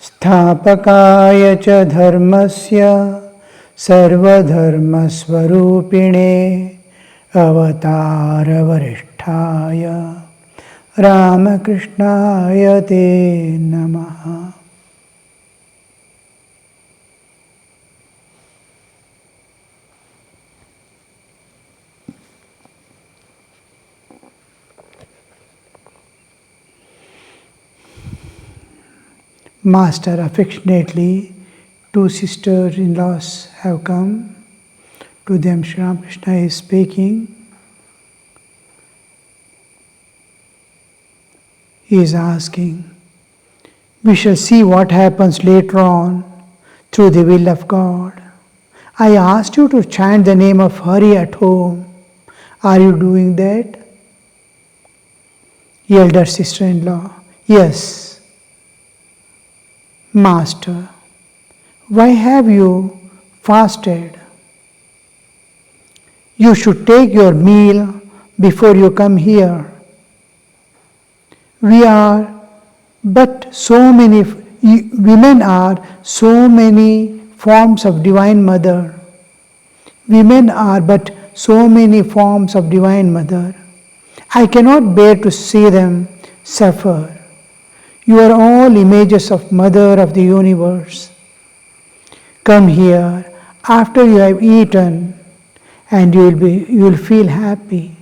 स्थापकाय च धर्मस्य सर्वधर्मस्वरूपिणे अवतारवरिष्ठाय रामकृष्णाय ते नमः. Master affectionately, two sisters-in-laws have come. To them Sri Ramakrishna is speaking. He is asking, we shall see what happens later on through the will of God. I asked you to chant the name of Hari at home. Are you doing that? Elder sister-in-law, yes. Master, why have you fasted? You should take your meal before you come here. We are but so many, women are so many forms of Divine Mother. Women are but so many forms of Divine Mother. I cannot bear to see them suffer. You are all images of Mother of the universe. Come here after you have eaten and you will feel happy.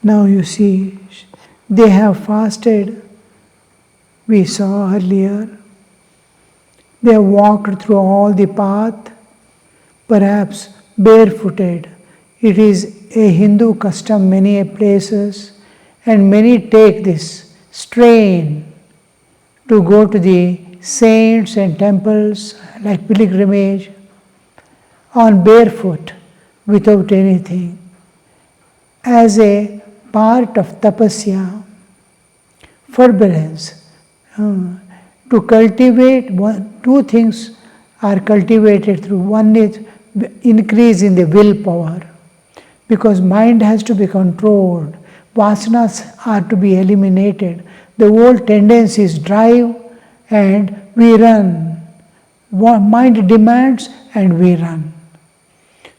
Now you see, they have fasted. We saw earlier. They have walked through all the path, perhaps barefooted. It is a Hindu custom many places, and many take this strain to go to the saints and temples like pilgrimage on barefoot without anything as a part of tapasya, forbearance. To cultivate, two things are cultivated through. One is increase in the willpower, because mind has to be controlled. Vasanas are to be eliminated. The old tendencies drive and we run. Mind demands and we run.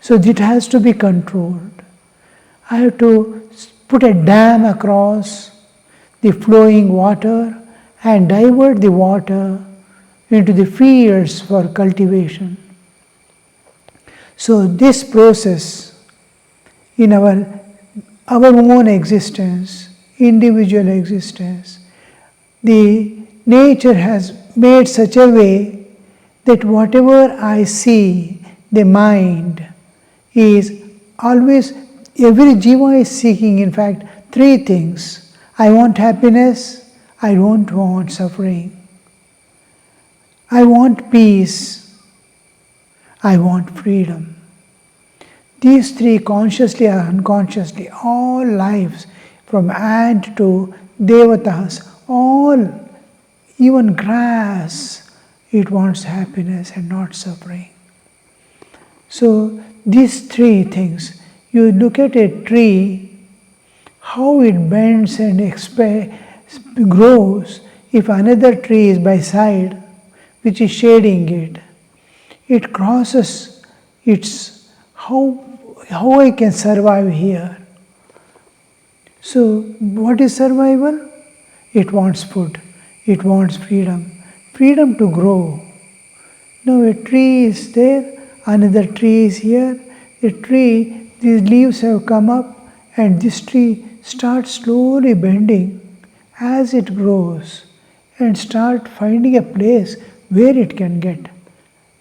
So it has to be controlled. I have to put a dam across the flowing water and divert the water into the fields for cultivation. So this process in our own existence, individual existence, the nature has made such a way that whatever I see, the mind is always, every jiva is seeking, in fact, three things. I want happiness, I don't want suffering. I want peace, I want freedom. These three, consciously or unconsciously, all lives from ant to devatas, all, even grass, it wants happiness and not suffering. So these three things, you look at a tree, how it bends and grows. If another tree is by side, which is shading it, it crosses its, how I can survive here. So what is survival? It wants food, it wants freedom to grow. Now a tree is there, another tree is here. A tree, these leaves have come up and this tree starts slowly bending as it grows and start finding a place where it can get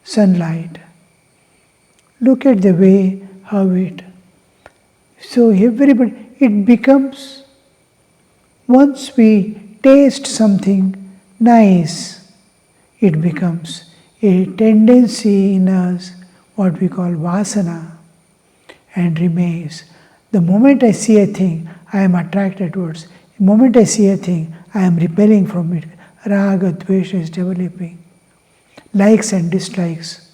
sunlight. Look at the way how it. So everybody, it becomes, once we taste something nice, it becomes a tendency in us, what we call vasana, and remains. The moment I see a thing, I am attracted towards. The moment I see a thing, I am repelling from it. Raga, dvesha is developing. Likes and dislikes,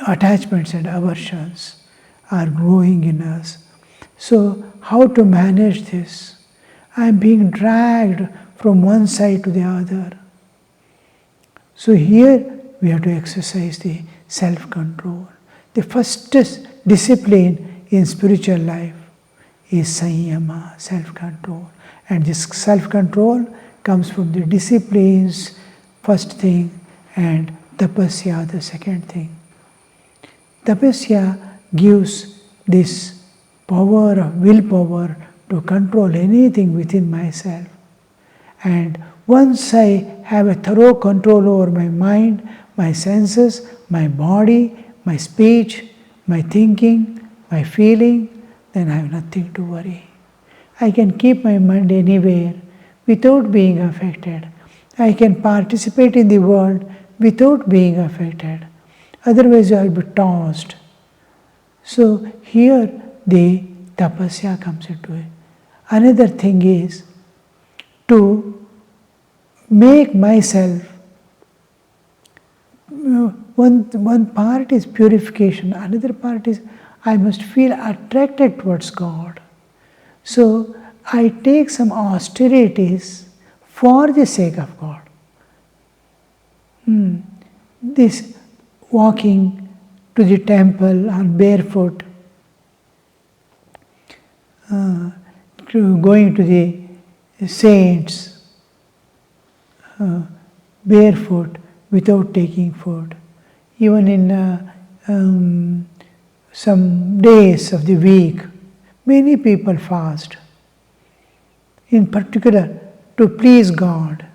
attachments and aversions are growing in us. So how to manage this? I am being dragged from one side to the other. So here we have to exercise the self-control. The first discipline in spiritual life is sanyama, self-control. And this self-control comes from the disciplines, first thing, and tapasya, the second thing. Tapasya gives this power of willpower to control anything within myself. And once I have a thorough control over my mind, my senses, my body, my speech, my thinking, my feeling, then I have nothing to worry. I can keep my mind anywhere without being affected. I can participate in the world without being affected. Otherwise I will be tossed. So here the tapasya comes into it. Another thing is to make myself, one part is purification, another part is I must feel attracted towards God. So I take some austerities for the sake of God. This walking to the temple on barefoot, going to the saints barefoot without taking food. Even in some days of the week, many people fast, in particular to please God.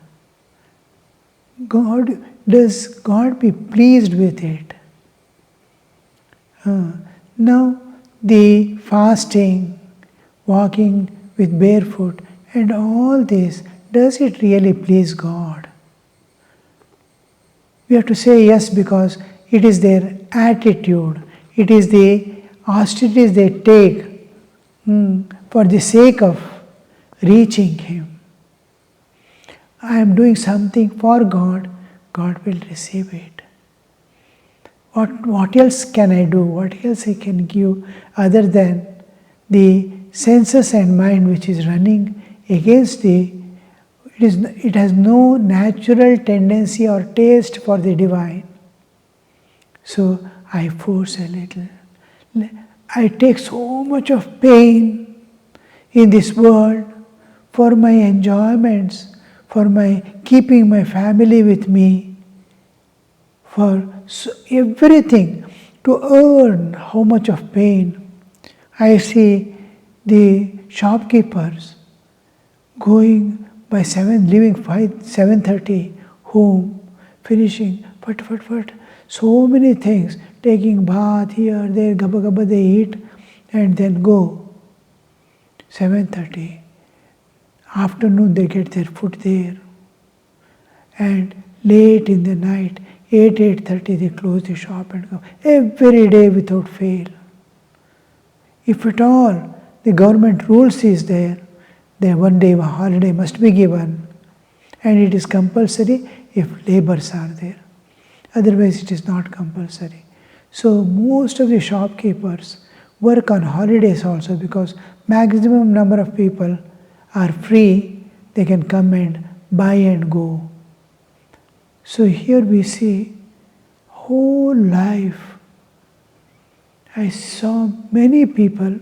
Does God be pleased with it? Now the fasting, walking with barefoot and all this, does it really please God? We have to say yes because it is their attitude, it is the austerities they take for the sake of reaching Him. I am doing something for God, God will receive it. What else can I do? What else I can give other than the senses and mind which is running against it has no natural tendency or taste for the divine. So I force a little. I take so much of pain in this world for my enjoyments, for my keeping my family with me, for everything, to earn how much of pain. I see the shopkeepers going by 7, leaving 7:30 home, finishing, but, so many things, taking bath here, there, gabba gabba they eat and then go. 7:30. Afternoon they get their food there. And late in the night, 8:30 they close the shop and go. Every day without fail. If at all the government rules is there, then one day a holiday must be given. And it is compulsory if labours are there. Otherwise it is not compulsory. So most of the shopkeepers work on holidays also because maximum number of people are free, they can come and buy and go. So here we see whole life. I saw many people,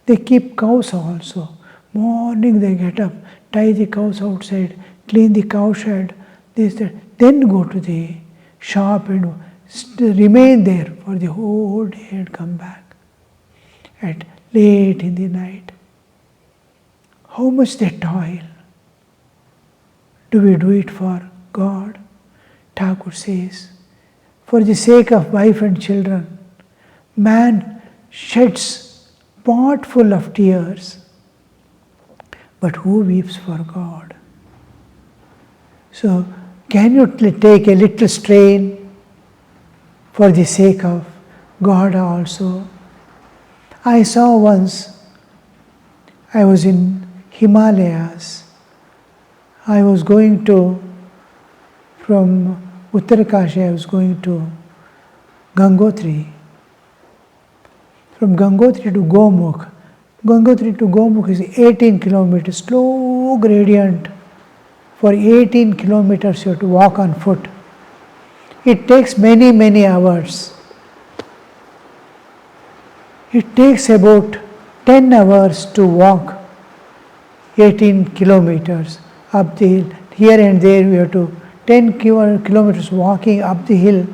they keep cows also. Morning they get up, tie the cows outside, clean the cow shed, this, that. Then go to the shop and remain there for the whole day and come back at late in the night. How much they toil. Do we do it for God? Thakur says, for the sake of wife and children, man sheds pot full of tears, but who weeps for God? So, can you take a little strain for the sake of God also? I saw once, I was in Himalayas. I was going from Uttarakashi, I was going to Gangotri. From Gangotri to Gomukh, Gangotri to Gomukh is 18 kilometers, slow gradient. For 18 kilometers you have to walk on foot. It takes many hours. It takes about 10 hours to walk 18 kilometers up the hill. Here and there we have to 10 kilometers walking up the hill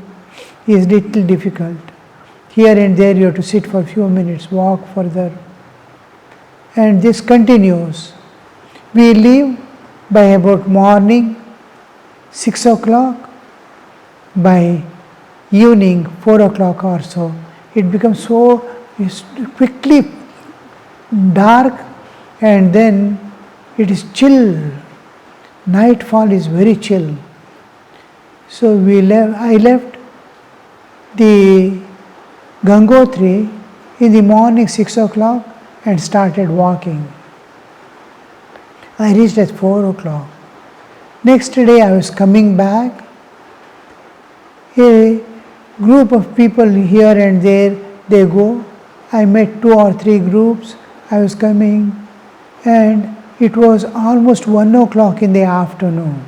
is little difficult. Here and there you have to sit for a few minutes, walk further. And this continues. We leave by about morning 6 o'clock. By evening 4 o'clock or so, it becomes so quickly dark, and then it is chill. Nightfall is very chill. So I left the Gangotri in the morning 6 o'clock and started walking. I reached at 4 o'clock. Next day I was coming back. A group of people here and there, they go. I met 2 or 3 groups. I was coming, and it was almost 1 o'clock in the afternoon.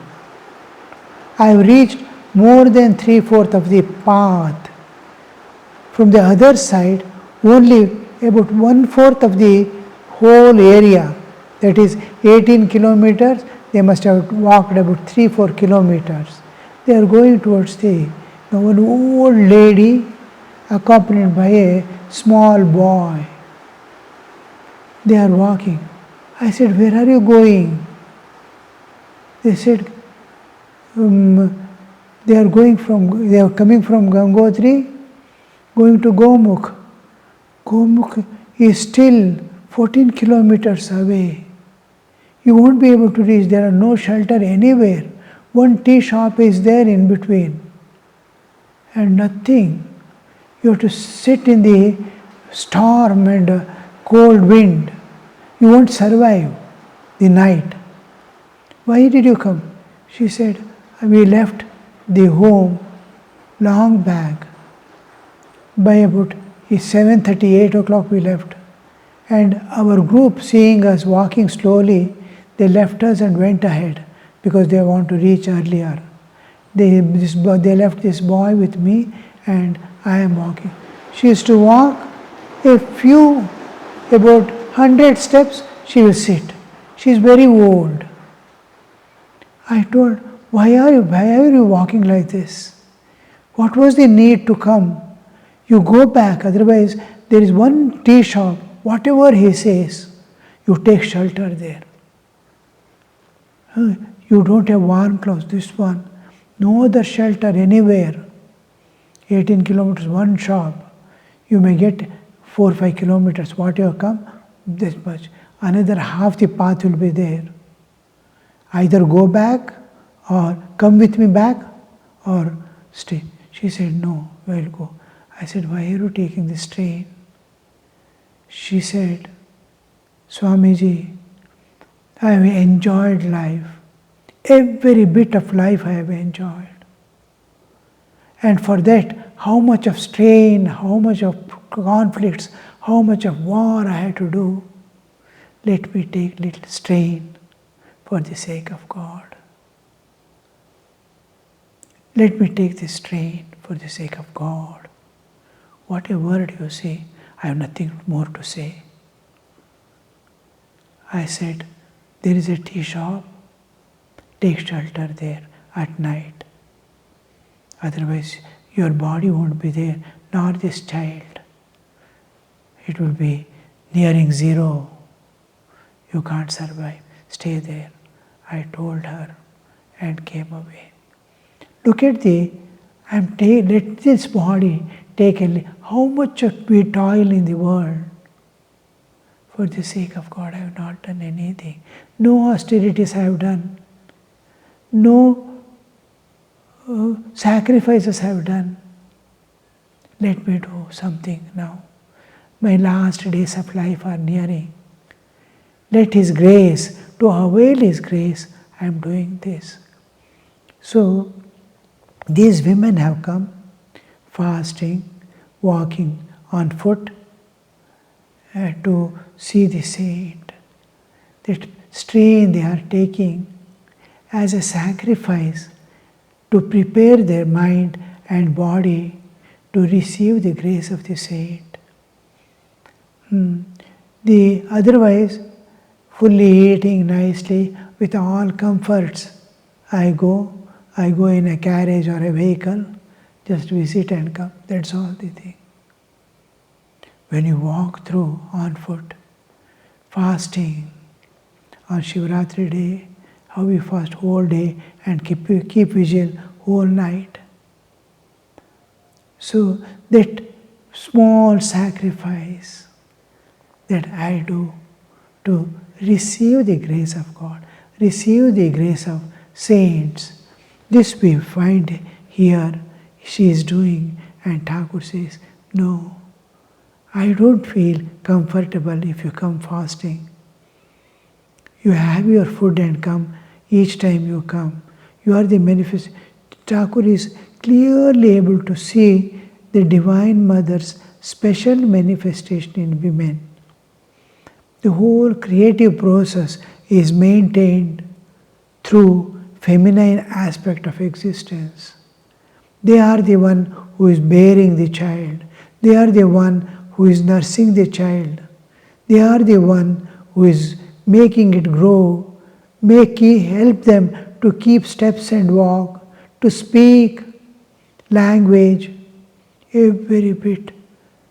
I have reached more than 3/4 of the path. From the other side, only about 1/4 of the whole area, that is 18 kilometers, they must have walked about 3-4 kilometers. They are going towards one old lady accompanied by a small boy. They are walking. I said, "Where are you going?" They said, they are coming from Gangotri, going to Gomukh. Gomukh is still 14 kilometers away. You won't be able to reach. There are no shelter anywhere. One tea shop is there in between. And nothing. You have to sit in the storm and cold wind. You won't survive the night. Why did you come? She said, we left the home long back. By about 7:30, 8 o'clock we left. And our group, seeing us walking slowly, they left us and went ahead because they want to reach earlier. They left this boy with me, and I am walking. She used to walk about 100 steps, she will sit. She is very old. I told, why are you walking like this? What was the need to come? You go back, otherwise there is one tea shop. Whatever he says, you take shelter there. You don't have warm clothes, this one. No other shelter anywhere. 18 kilometers, one shop. You may get 4 or 5 kilometers. What you have come, this much. Another half the path will be there. Either go back or come with me back or stay. She said, no, we'll go. I said, why are you taking this train? She said, Swamiji, I have enjoyed life. Every bit of life I have enjoyed. And for that, how much of strain, how much of conflicts, how much of war I had to do. Let me take little strain for the sake of God. Let me take this strain for the sake of God. What a word you say. I have nothing more to say. I said, there is a tea shop. Take shelter there at night. Otherwise, your body won't be there, nor this child. It will be nearing zero. You can't survive. Stay there. I told her and came away. Look at let this body take how much we toil in the world. For the sake of God, I have not done anything. No austerities I have done. No sacrifices I have done. Let me do something now. My last days of life are nearing. Let His grace, to avail His grace, I am doing this. So, these women have come, fasting, walking on foot, to see the saint. That strain they are taking as a sacrifice to prepare their mind and body to receive the grace of the saint. The otherwise, fully eating nicely with all comforts, I go in a carriage or a vehicle, just visit and come. That's all the thing. When you walk through on foot, fasting on Shivratri day, how we fast whole day and keep vigil whole night. So that small sacrifice that I do to receive the grace of God, receive the grace of saints, this we find here she is doing, and Thakur says, no, I don't feel comfortable if you come fasting. You have your food and come each time you come. You are the manifest. Thakur is clearly able to see the Divine Mother's special manifestation in women. The whole creative process is maintained through feminine aspect of existence. They are the one who is bearing the child. They are the one who is nursing the child. They are the one who is making it grow, help them to keep steps and walk, to speak language, every bit.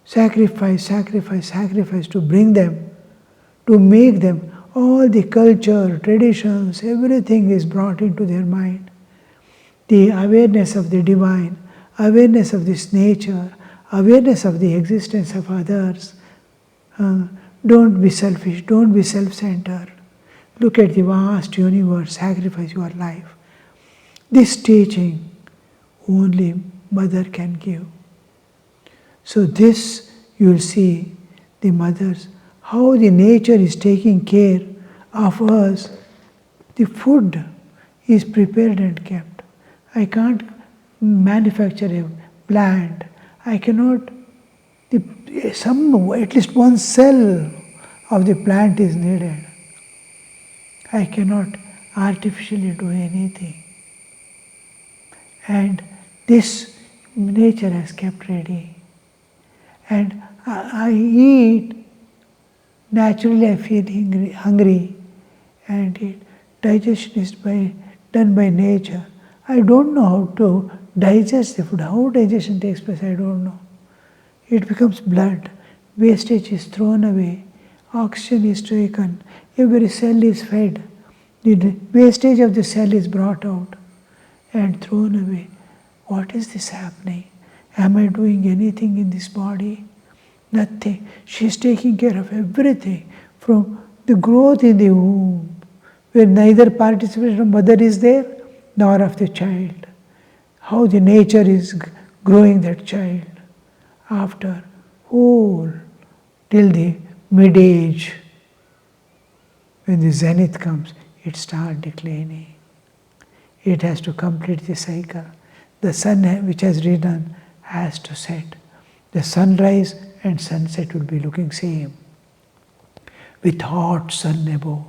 Sacrifice to bring them, to make them. All the culture, traditions, everything is brought into their mind. The awareness of the divine, awareness of this nature, awareness of the existence of others. Don't be selfish, don't be self-centered. Look at the vast universe, sacrifice your life. This teaching only Mother can give. So this you will see the mothers, how the nature is taking care of us. The food is prepared and kept. I can't manufacture a plant. I cannot, at least one cell of the plant is needed. I cannot artificially do anything. And this nature has kept ready. And I eat, naturally I feel hungry, and digestion is done by nature. I don't know how to digest the food. How digestion takes place, I don't know. It becomes blood. Wastage is thrown away. Oxygen is taken. Every cell is fed. The wastage of the cell is brought out and thrown away. What is this happening? Am I doing anything in this body? Nothing. She is taking care of everything, from the growth in the womb, where neither participation of mother is there, nor of the child. How the nature is growing that child. After whole, till the mid-age, when the zenith comes, it starts declining. It has to complete the cycle. The sun which has risen has to set. The sunrise and sunset will be looking same, with hot sun above.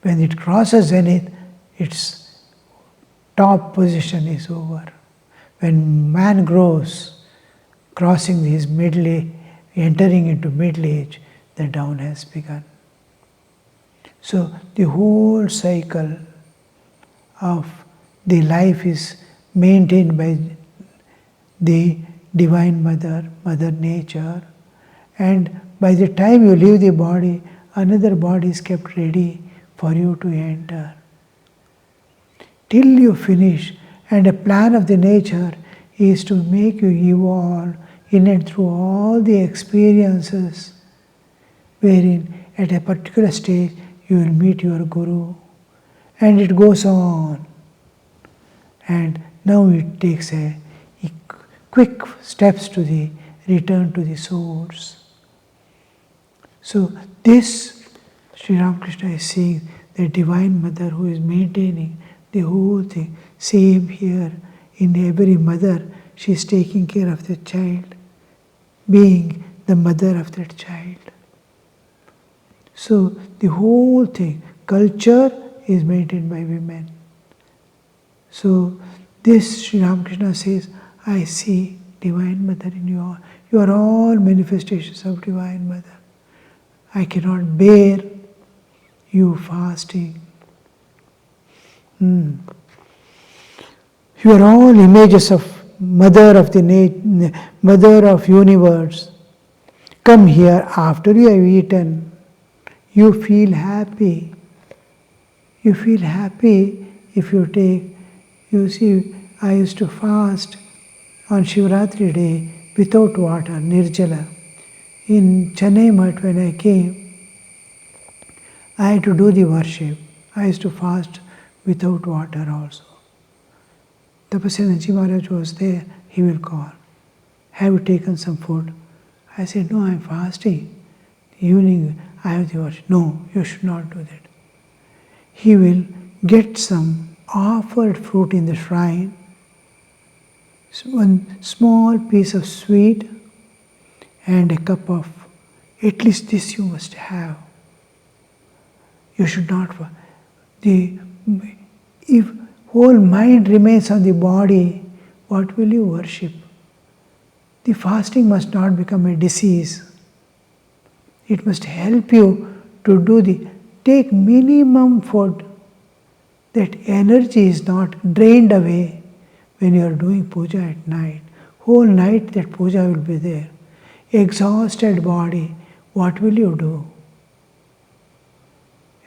When it crosses zenith, its top position is over. When man grows, crossing his middle age, entering into middle age, the down has begun. So the whole cycle of the life is maintained by the Divine Mother, Mother Nature, and by the time you leave the body, another body is kept ready for you to enter. Till you finish, and a plan of the nature is to make you evolve in and through all the experiences, wherein at a particular stage you will meet your Guru, and it goes on. And now it takes a quick steps to the return to the source. So this, Sri Ramakrishna is seeing the Divine Mother who is maintaining the whole thing. Same here, in every mother, she is taking care of the child, being the mother of that child. So the whole thing, culture is maintained by women. So this Sri Ramakrishna says, I see Divine Mother in you all. You are all manifestations of Divine Mother. I cannot bear you fasting. You are all images of Mother of the Mother of Universe. Come here after you have eaten. You feel happy. You feel happy if you take. You see, I used to fast on Shivratri day without water, Nirjala. In Chennai Mutt when I came, I had to do the worship. I used to fast without water also. Vinayakanandaji Maharaj was there, he will call. Have you taken some food? I said, no, I am fasting. Evening I have the worship. No, you should not do that. He will get some offered fruit in the shrine, one small piece of sweet and a cup of, at least this you must have. You should not, if whole mind remains on the body, what will you worship? The fasting must not become a disease. It must help you to take minimum food. That energy is not drained away when you are doing puja at night. Whole night that puja will be there. Exhausted body, what will you do?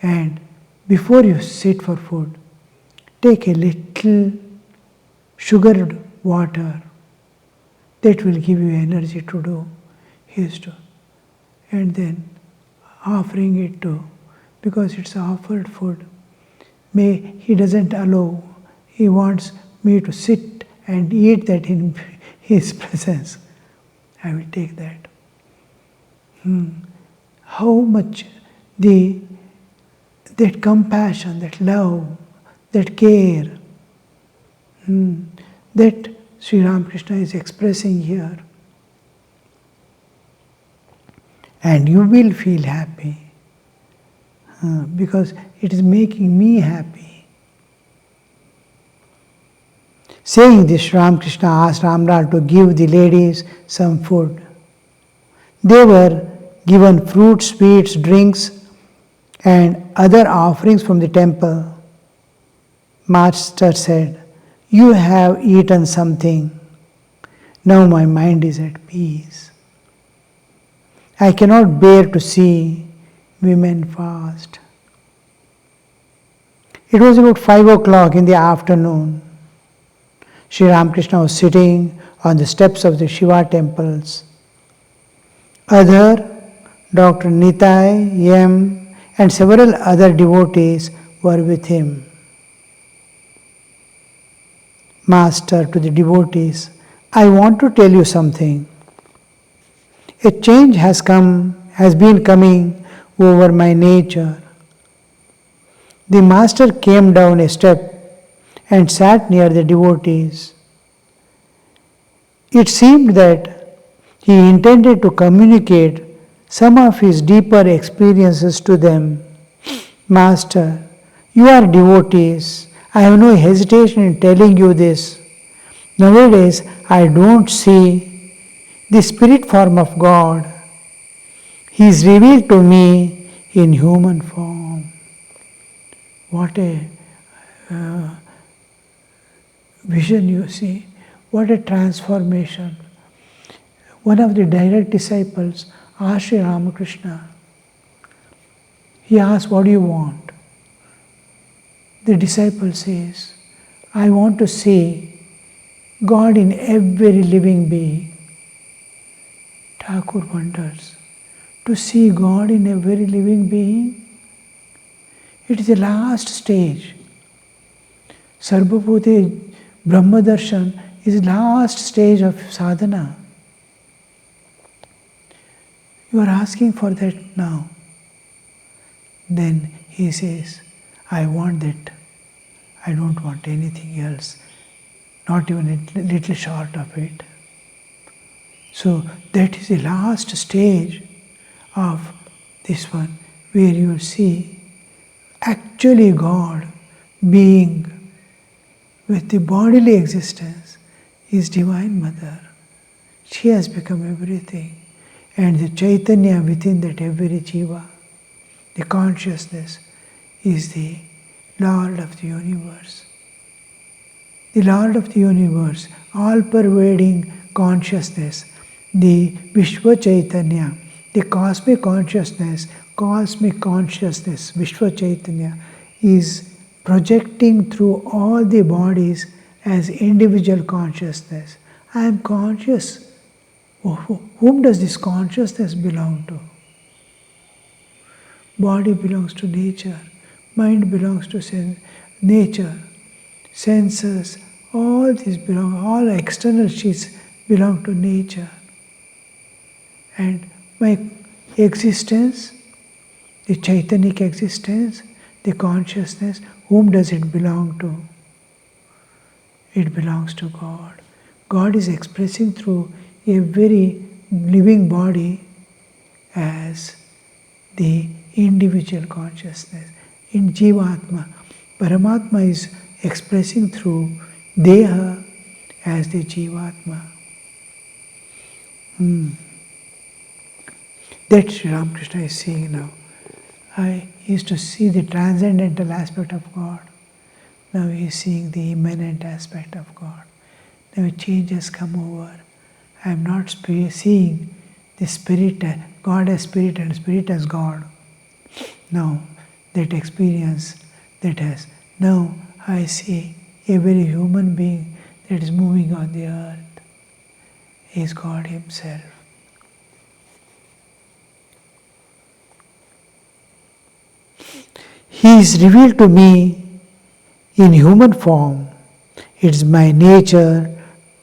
And before you sit for food, take a little sugared water. That will give you energy to do his to. And then offering it to, because it's offered food. He doesn't allow, he wants me to sit and eat that in his presence. I will take that. How much that compassion, that love, that care, that Sri Ramakrishna is expressing here. And you will feel happy because it is making me happy. Saying this, Ramakrishna asked Ramlal to give the ladies some food. They were given fruits, sweets, drinks, and other offerings from the temple. Master said, "You have eaten something. Now my mind is at peace. I cannot bear to see women fast." It was about 5 o'clock in the afternoon. Sri Ramakrishna was sitting on the steps of the Shiva temples. Dr. Nitai, Yem, and several other devotees were with him. Master to the devotees, "I want to tell you something. A change has been coming over my nature." The Master came down a step and sat near the devotees. It seemed that he intended to communicate some of his deeper experiences to them. "Master, you are devotees. I have no hesitation in telling you this. Nowadays, I don't see the spirit form of God. He is revealed to me in human form." What a vision you see. What a transformation. One of the direct disciples asked Sri Ramakrishna. He asked, "What do you want?" The disciple says, "I want to see God in every living being." Thakur wonders, to see God in every living being? It is the last stage. Sarvabhuti Brahma Darshan is the last stage of sadhana. You are asking for that now. Then he says, "I want that. I don't want anything else, not even a little short of it." So that is the last stage of this one, where you see actually God being with the bodily existence is Divine Mother. She has become everything. And the Chaitanya within that every Jiva, the consciousness, is the Lord of the universe. The Lord of the universe, all-pervading consciousness, the Vishwa Chaitanya, the cosmic consciousness, Vishwa Chaitanya, is projecting through all the bodies as individual consciousness. I am conscious. Whom does this consciousness belong to? Body belongs to nature. Mind belongs to nature. Senses, all these belong, all external sheets belong to nature. And my existence, the Chaitanic existence, the consciousness, whom does it belong to? It belongs to God. God is expressing through a very living body as the individual consciousness. In Jivatma, Paramatma is expressing through Deha as the Jivatma. That Sri Ramakrishna is seeing now. I used to see the transcendental aspect of God. Now he is seeing the immanent aspect of God. Now a change has come over. I am not seeing the Spirit, God as Spirit and Spirit as God. Now that experience that has, now I see every human being that is moving on the earth is God Himself. He is revealed to me in human form. It is my nature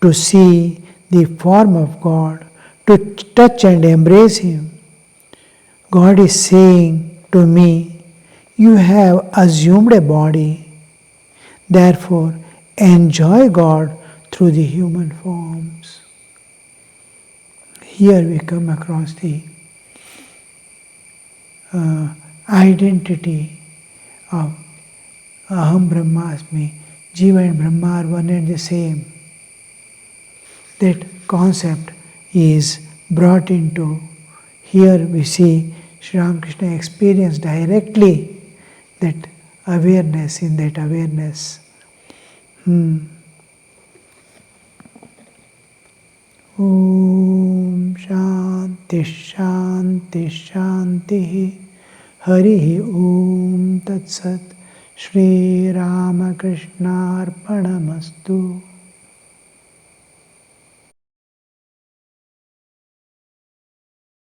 to see the form of God, to touch and embrace Him. God is saying to me, you have assumed a body, therefore enjoy God through the human forms. Here we come across the identity of Aham Brahmasmi, Jiva and Brahma are one and the same. That concept is brought into, here we see Sri Ramakrishna experience directly that awareness, in that awareness. Om Shanti Shanti Shanti Hari Om Tat Sat Shri Ramakrishna Arpanamastu.